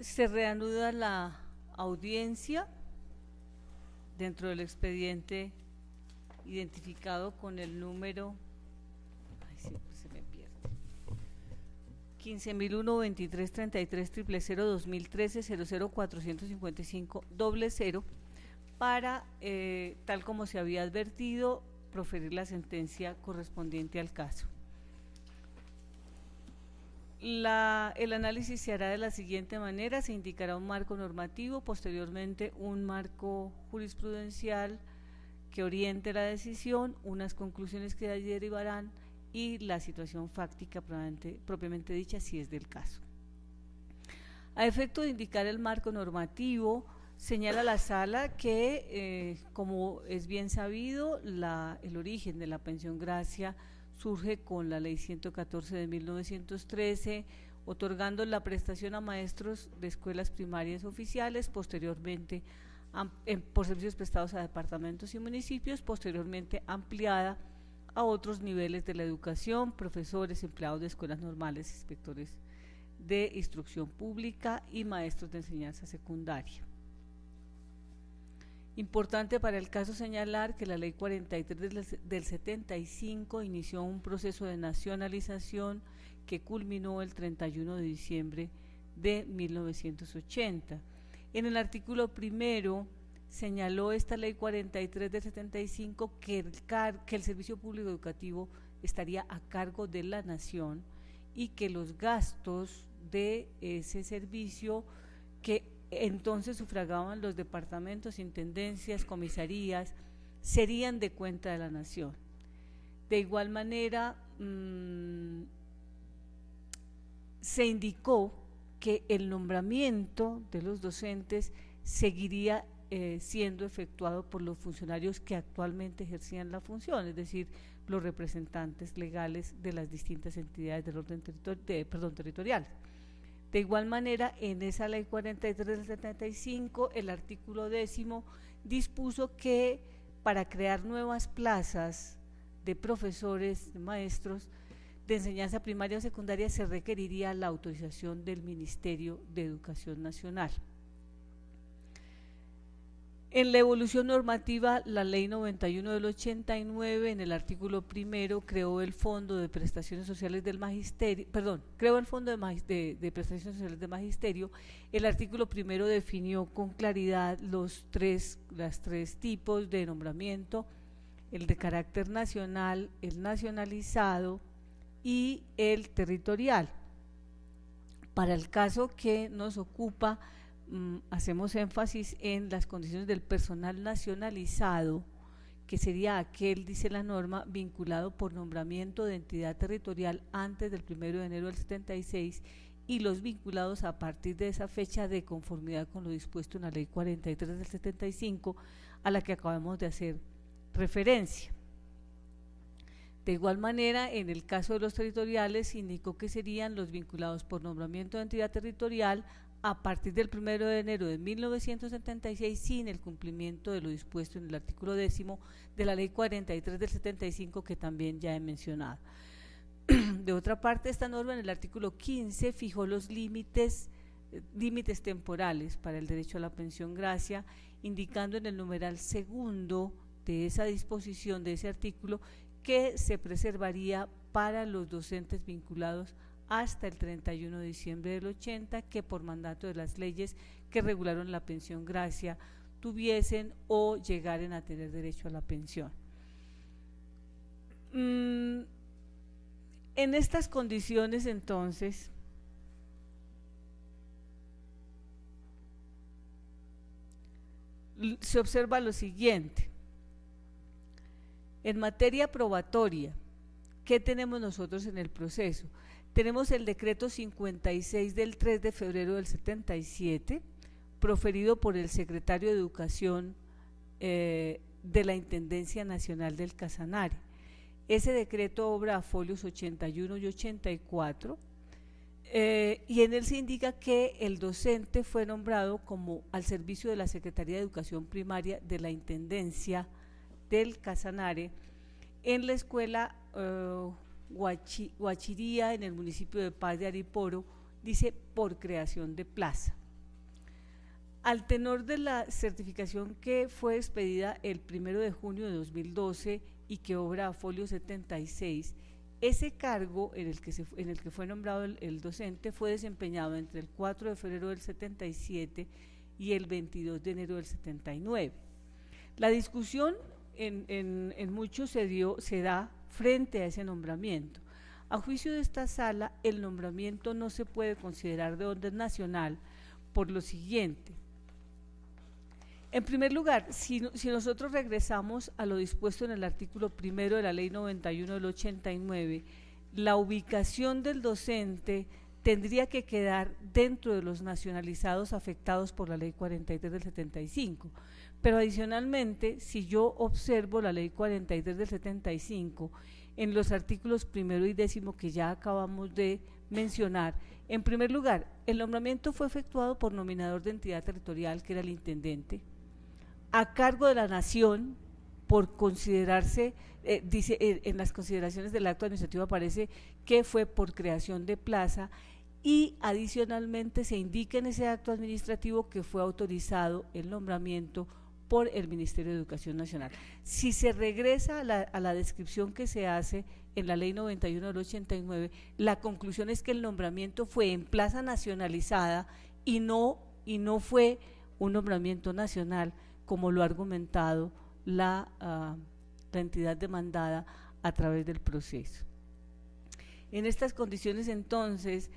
Se reanuda la audiencia dentro del expediente identificado con el número, ay, siempre se me pierde, 15.001, 2333-002013-00455-00, para, tal como se había advertido, proferir la sentencia correspondiente al caso. El análisis se hará de la siguiente manera: se indicará un marco normativo, posteriormente un marco jurisprudencial que oriente la decisión, unas conclusiones que de allí derivarán y la situación fáctica propiamente dicha, si es del caso. A efecto de indicar el marco normativo, señala la Sala que, como es bien sabido, el origen de la pensión gracia surge con la Ley 114 de 1913, otorgando la prestación a maestros de escuelas primarias oficiales, posteriormente por servicios prestados a departamentos y municipios, posteriormente ampliada a otros niveles de la educación, profesores, empleados de escuelas normales, inspectores de instrucción pública y maestros de enseñanza secundaria. Importante para el caso señalar que la Ley 43 del 75 inició un proceso de nacionalización que culminó el 31 de diciembre de 1980. En el artículo primero señaló esta Ley 43 del 75 que el servicio público educativo estaría a cargo de la nación y que los gastos de ese servicio, que entonces sufragaban los departamentos, intendencias, comisarías, serían de cuenta de la nación. De igual manera, se indicó que el nombramiento de los docentes seguiría siendo efectuado por los funcionarios que actualmente ejercían la función, es decir, los representantes legales de las distintas entidades del orden territorial. De igual manera, en esa Ley 43 del 75, el artículo 10 dispuso que para crear nuevas plazas de profesores, de maestros de enseñanza primaria o secundaria, se requeriría la autorización del Ministerio de Educación Nacional. En la evolución normativa, la Ley 91 del 89, en el artículo primero, creó el Fondo de Prestaciones Sociales del Magisterio, creó el Fondo de Prestaciones Sociales del Magisterio. El artículo primero definió con claridad los tres tipos de nombramiento: el de carácter nacional, el nacionalizado y el territorial. Para el caso que nos ocupa, hacemos énfasis en las condiciones del personal nacionalizado, que sería aquel, dice la norma, vinculado por nombramiento de entidad territorial antes del 1 de enero del 76, y los vinculados a partir de esa fecha, de conformidad con lo dispuesto en la Ley 43 del 75, a la que acabamos de hacer referencia. De igual manera, en el caso de los territoriales, indicó que serían los vinculados por nombramiento de entidad territorial a partir del 1 de enero de 1976, sin el cumplimiento de lo dispuesto en el artículo 10 de la Ley 43 del 75, que también ya he mencionado. De otra parte, esta norma en el artículo 15 fijó los límites temporales para el derecho a la pensión gracia, indicando en el numeral segundo de esa disposición, de ese artículo, que se preservaría para los docentes vinculados hasta el 31 de diciembre del 80, que por mandato de las leyes que regularon la pensión gracia tuviesen o llegaren a tener derecho a la pensión. En estas condiciones, entonces, se observa lo siguiente: en materia probatoria, ¿qué tenemos nosotros en el proceso? Tenemos el decreto 56 del 3 de febrero del 77, proferido por el secretario de Educación de la Intendencia Nacional del Casanare. Ese decreto obra a folios 81 y 84, y en él se indica que el docente fue nombrado como al servicio de la Secretaría de Educación Primaria de la Intendencia del Casanare en la escuela Guachiría, en el municipio de Paz de Ariporo, dice por creación de plaza. Al tenor de la certificación que fue expedida el 1 de junio de 2012 y que obra a folio 76, ese cargo en el que fue nombrado el docente fue desempeñado entre el 4 de febrero del 77 y el 22 de enero del 79. La discusión en muchos se da frente a ese nombramiento. A juicio de esta sala, el nombramiento no se puede considerar de orden nacional por lo siguiente. En primer lugar, si nosotros regresamos a lo dispuesto en el artículo 1 de la Ley 91 del 89, la ubicación del docente tendría que quedar dentro de los nacionalizados afectados por la Ley 43 del 75. Pero adicionalmente, si yo observo la Ley 43 del 75, en los artículos 1 y 10 que ya acabamos de mencionar, en primer lugar, el nombramiento fue efectuado por nominador de entidad territorial, que era el intendente, a cargo de la nación, por considerarse, dice en las consideraciones del acto administrativo aparece que fue por creación de plaza, y adicionalmente se indica en ese acto administrativo que fue autorizado el nombramiento por el Ministerio de Educación Nacional. Si se regresa a la descripción que se hace en la Ley 91 del 89, la conclusión es que el nombramiento fue en plaza nacionalizada y no fue un nombramiento nacional, como lo ha argumentado la entidad demandada a través del proceso. En estas condiciones, entonces,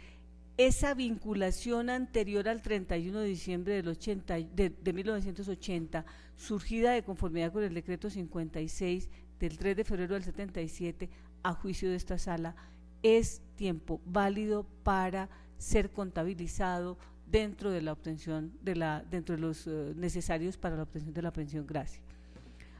esa vinculación anterior al 31 de diciembre de 1980, surgida de conformidad con el decreto 56 del 3 de febrero del 77, a juicio de esta sala, es tiempo válido para ser contabilizado dentro de la obtención dentro de los necesarios para la obtención de la pensión gracia.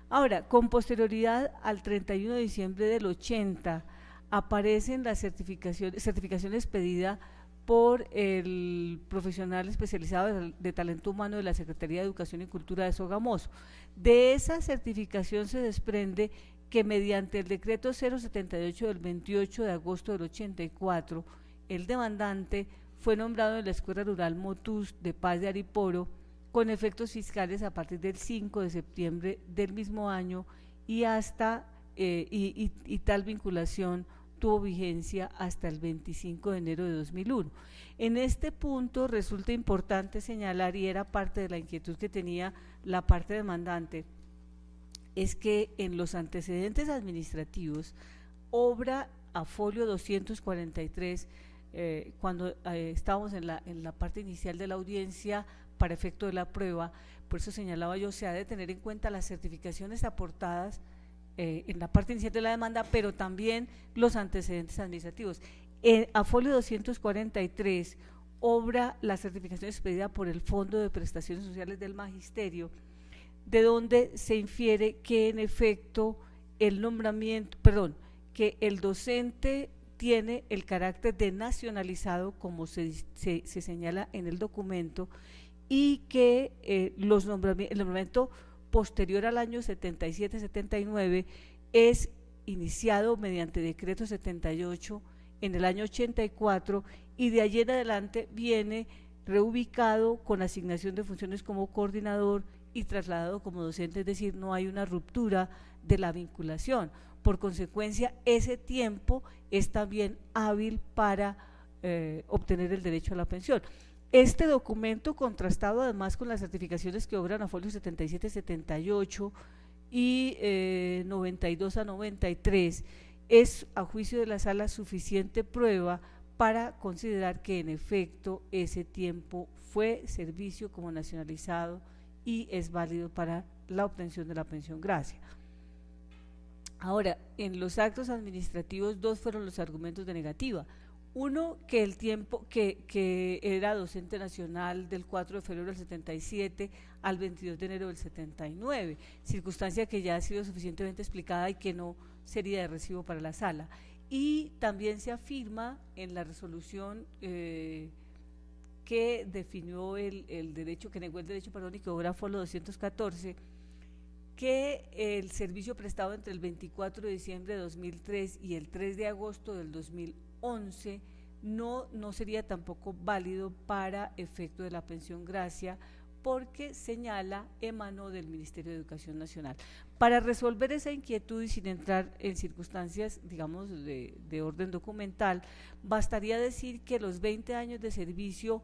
Ahora, con posterioridad al 31 de diciembre del 80, aparecen las certificaciones pedidas por el profesional especializado de talento humano de la Secretaría de Educación y Cultura de Sogamoso. De esa certificación se desprende que mediante el decreto 078 del 28 de agosto del 84, el demandante fue nombrado en la Escuela Rural Motus de Paz de Ariporo con efectos fiscales a partir del 5 de septiembre del mismo año y tal vinculación tuvo vigencia hasta el 25 de enero de 2001. En este punto resulta importante señalar, y era parte de la inquietud que tenía la parte demandante, es que en los antecedentes administrativos, obra a folio 243, cuando estábamos en la parte inicial de la audiencia para efecto de la prueba, por eso señalaba yo, se ha de tener en cuenta las certificaciones aportadas en la parte inicial de la demanda, pero también los antecedentes administrativos. A folio 243, obra la certificación expedida por el Fondo de Prestaciones Sociales del Magisterio, de donde se infiere que en efecto que el docente tiene el carácter de nacionalizado, como se señala en el documento, y que el nombramiento posterior al año 77-79 es iniciado mediante decreto 78 en el año 84, y de allí en adelante viene reubicado con asignación de funciones como coordinador y trasladado como docente, es decir, no hay una ruptura de la vinculación. Por consecuencia, ese tiempo es también hábil para obtener el derecho a la pensión. Este documento, contrastado además con las certificaciones que obran a folio 77-78 y 92 a 93, es a juicio de la sala suficiente prueba para considerar que en efecto ese tiempo fue servicio como nacionalizado y es válido para la obtención de la pensión gracia. Ahora, en los actos administrativos, dos fueron los argumentos de negativa. Uno, que el tiempo que era docente nacional del 4 de febrero del 77 al 22 de enero del 79, circunstancia que ya ha sido suficientemente explicada y que no sería de recibo para la sala. Y también se afirma en la resolución que definió el derecho, que negó el derecho, perdón, y que obra folio 214, que el servicio prestado entre el 24 de diciembre de 2003 y el 3 de agosto del 2011 no sería tampoco válido para efecto de la pensión gracia, porque señala emanó del Ministerio de Educación Nacional. Para resolver esa inquietud y sin entrar en circunstancias, digamos, de orden documental, bastaría decir que los 20 años de servicio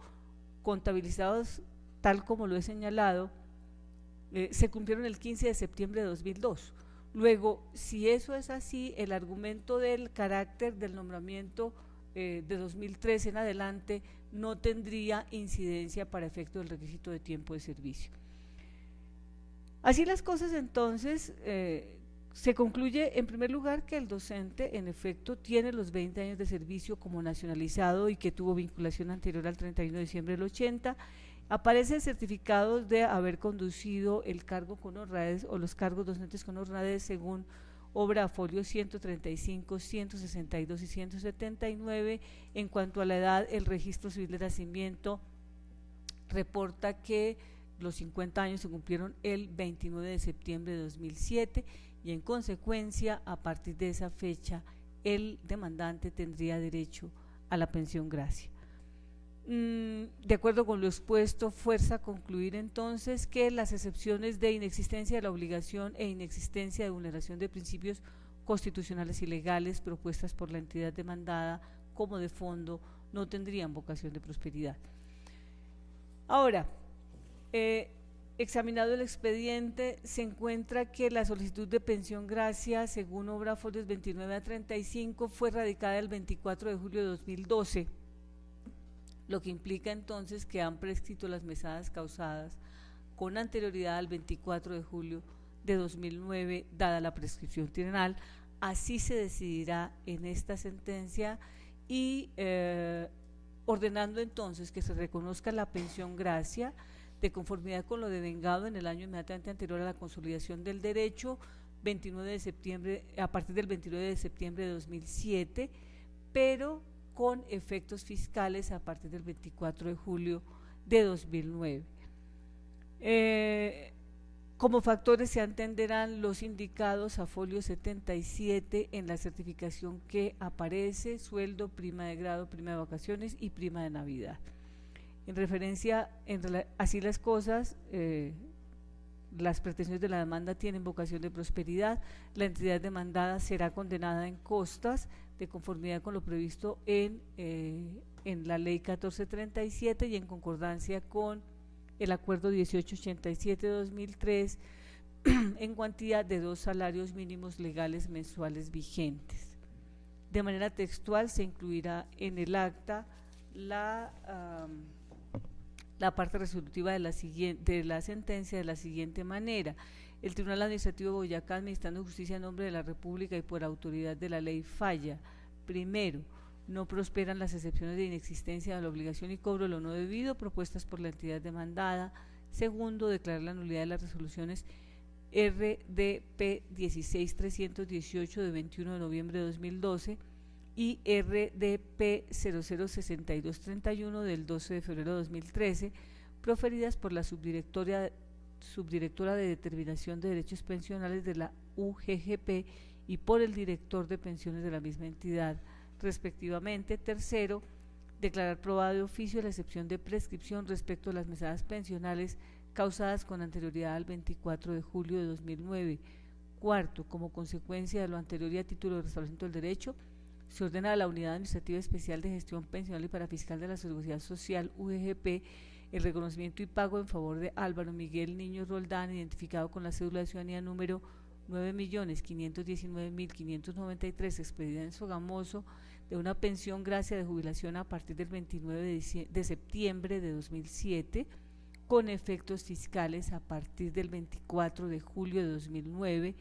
contabilizados, tal como lo he señalado, se cumplieron el 15 de septiembre de 2002. Luego, si eso es así, el argumento del carácter del nombramiento de 2013 en adelante no tendría incidencia para efecto del requisito de tiempo de servicio. Así las cosas, entonces, se concluye en primer lugar que el docente en efecto tiene los 20 años de servicio como nacionalizado y que tuvo vinculación anterior al 31 de diciembre del 80. Aparecen certificados de haber conducido el cargo con honradez o los cargos docentes con honradez según obra folio 135, 162 y 179. En cuanto a la edad, el registro civil de nacimiento reporta que los 50 años se cumplieron el 29 de septiembre de 2007 y en consecuencia a partir de esa fecha el demandante tendría derecho a la pensión gracia. De acuerdo con lo expuesto, fuerza concluir entonces que las excepciones de inexistencia de la obligación e inexistencia de vulneración de principios constitucionales y legales propuestas por la entidad demandada como de fondo no tendrían vocación de prosperidad. Ahora, examinado el expediente, se encuentra que la solicitud de pensión gracia, según obra folios 29 a 35, fue radicada el 24 de julio de 2012, lo que implica entonces que han prescrito las mesadas causadas con anterioridad al 24 de julio de 2009, dada la prescripción trienal. Así se decidirá en esta sentencia y ordenando entonces que se reconozca la pensión gracia de conformidad con lo devengado en el año inmediatamente anterior a la consolidación del derecho, 29 de septiembre, a partir del 29 de septiembre de 2007, pero con efectos fiscales a partir del 24 de julio de 2009. Como factores se atenderán los indicados a folio 77 en la certificación que aparece: sueldo, prima de grado, prima de vacaciones y prima de Navidad. En referencia, así las cosas, las pretensiones de la demanda tienen vocación de prosperidad. La entidad demandada será condenada en costas de conformidad con lo previsto en la ley 1437 y en concordancia con el acuerdo 1887 de 2003 en cuantía de 2 salarios mínimos legales mensuales vigentes. De manera textual se incluirá en el acta la parte resolutiva de la sentencia de la siguiente manera: el Tribunal Administrativo de Boyacá, administrando justicia en nombre de la República y por autoridad de la ley, falla. Primero, no prosperan las excepciones de inexistencia de la obligación y cobro de lo no debido propuestas por la entidad demandada. Segundo, declarar la nulidad de las resoluciones RDP 16318 de 21 de noviembre de 2012 y RDP 006231 del 12 de febrero de 2013, proferidas por la subdirectora de Determinación de Derechos Pensionales de la UGGP y por el director de pensiones de la misma entidad, respectivamente. Tercero, declarar probada de oficio la excepción de prescripción respecto a las mesadas pensionales causadas con anterioridad al 24 de julio de 2009. Cuarto, como consecuencia de lo anterior y a título de restablecimiento del derecho, se ordena a la Unidad Administrativa Especial de Gestión Pensional y Parafiscal de la Seguridad Social, UGGP, el reconocimiento y pago en favor de Álvaro Miguel Niño Roldán, identificado con la cédula de ciudadanía número 9.519.593, expedida en Sogamoso, de una pensión gracia de jubilación a partir del 29 de septiembre de 2007, con efectos fiscales a partir del 24 de julio de 2009,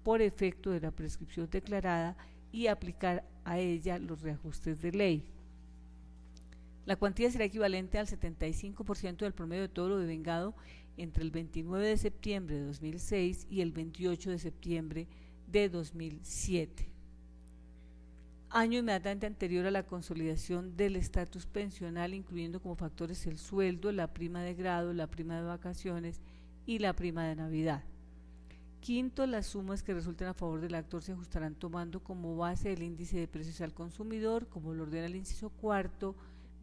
por efecto de la prescripción declarada, y aplicar a ella los reajustes de ley. La cuantía será equivalente al 75% del promedio de todo lo devengado entre el 29 de septiembre de 2006 y el 28 de septiembre de 2007. Año inmediatamente anterior a la consolidación del estatus pensional, incluyendo como factores el sueldo, la prima de grado, la prima de vacaciones y la prima de Navidad. Quinto, las sumas que resulten a favor del actor se ajustarán tomando como base el índice de precios al consumidor, como lo ordena el inciso cuarto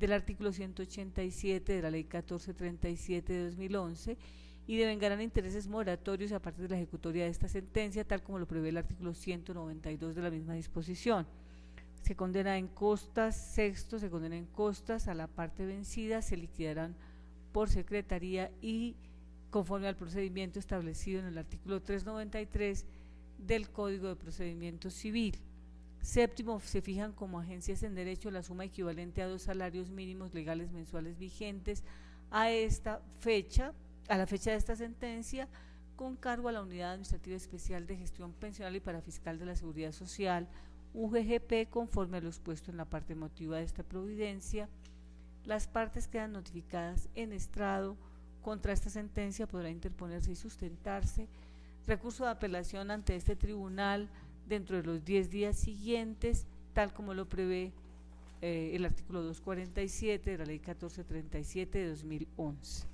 del artículo 187 de la Ley 1437 de 2011 y devengarán intereses moratorios a partir de la ejecutoria de esta sentencia, tal como lo prevé el artículo 192 de la misma disposición. Se condena en costas, sexto, se condena en costas a la parte vencida, se liquidarán por secretaría y conforme al procedimiento establecido en el artículo 393 del Código de Procedimiento Civil. Séptimo, se fijan como agencias en derecho la suma equivalente a 2 salarios mínimos legales mensuales vigentes a esta fecha, a la fecha de esta sentencia, con cargo a la Unidad Administrativa Especial de Gestión Pensional y Parafiscal de la Seguridad Social, UGGP, conforme a lo expuesto en la parte emotiva de esta providencia. Las partes quedan notificadas en estrado. Contra esta sentencia podrá interponerse y sustentarse recurso de apelación ante este tribunal dentro de los 10 días siguientes, tal como lo prevé el artículo 247 de la Ley 1437 de 2011.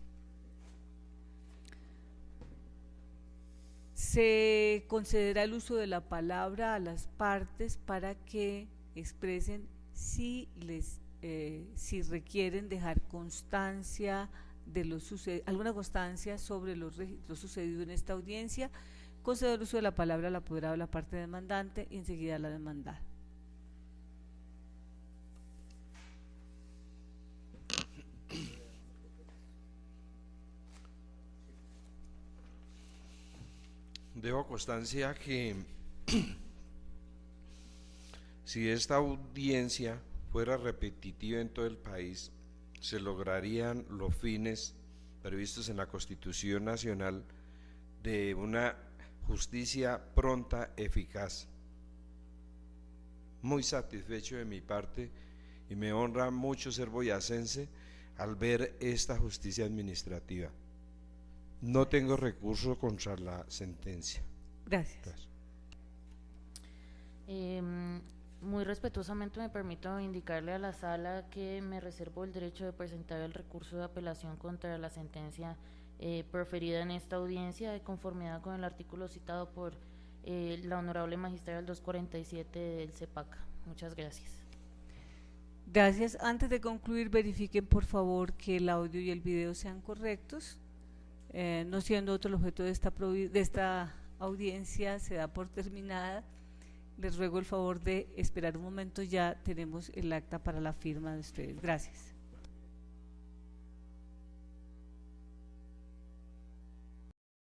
Se concederá el uso de la palabra a las partes para que expresen si requieren dejar constancia de alguna constancia sobre lo sucedido en esta audiencia. Conceder el uso de la palabra al apoderado de la parte demandante y enseguida a la demandada. Dejo constancia que si esta audiencia fuera repetitiva en todo el país, se lograrían los fines previstos en la Constitución Nacional de una justicia pronta, eficaz. Muy satisfecho de mi parte y me honra mucho ser boyacense al ver esta justicia administrativa. No tengo recurso contra la sentencia. Gracias. Muy respetuosamente me permito indicarle a la sala que me reservo el derecho de presentar el recurso de apelación contra la sentencia proferida en esta audiencia de conformidad con el artículo citado por la honorable magistrada del 247 del CEPACA. Muchas gracias. Gracias. Antes de concluir, verifiquen por favor que el audio y el video sean correctos. No siendo otro el objeto de esta audiencia, se da por terminada. Les ruego el favor de esperar un momento, ya tenemos el acta para la firma de ustedes. Gracias.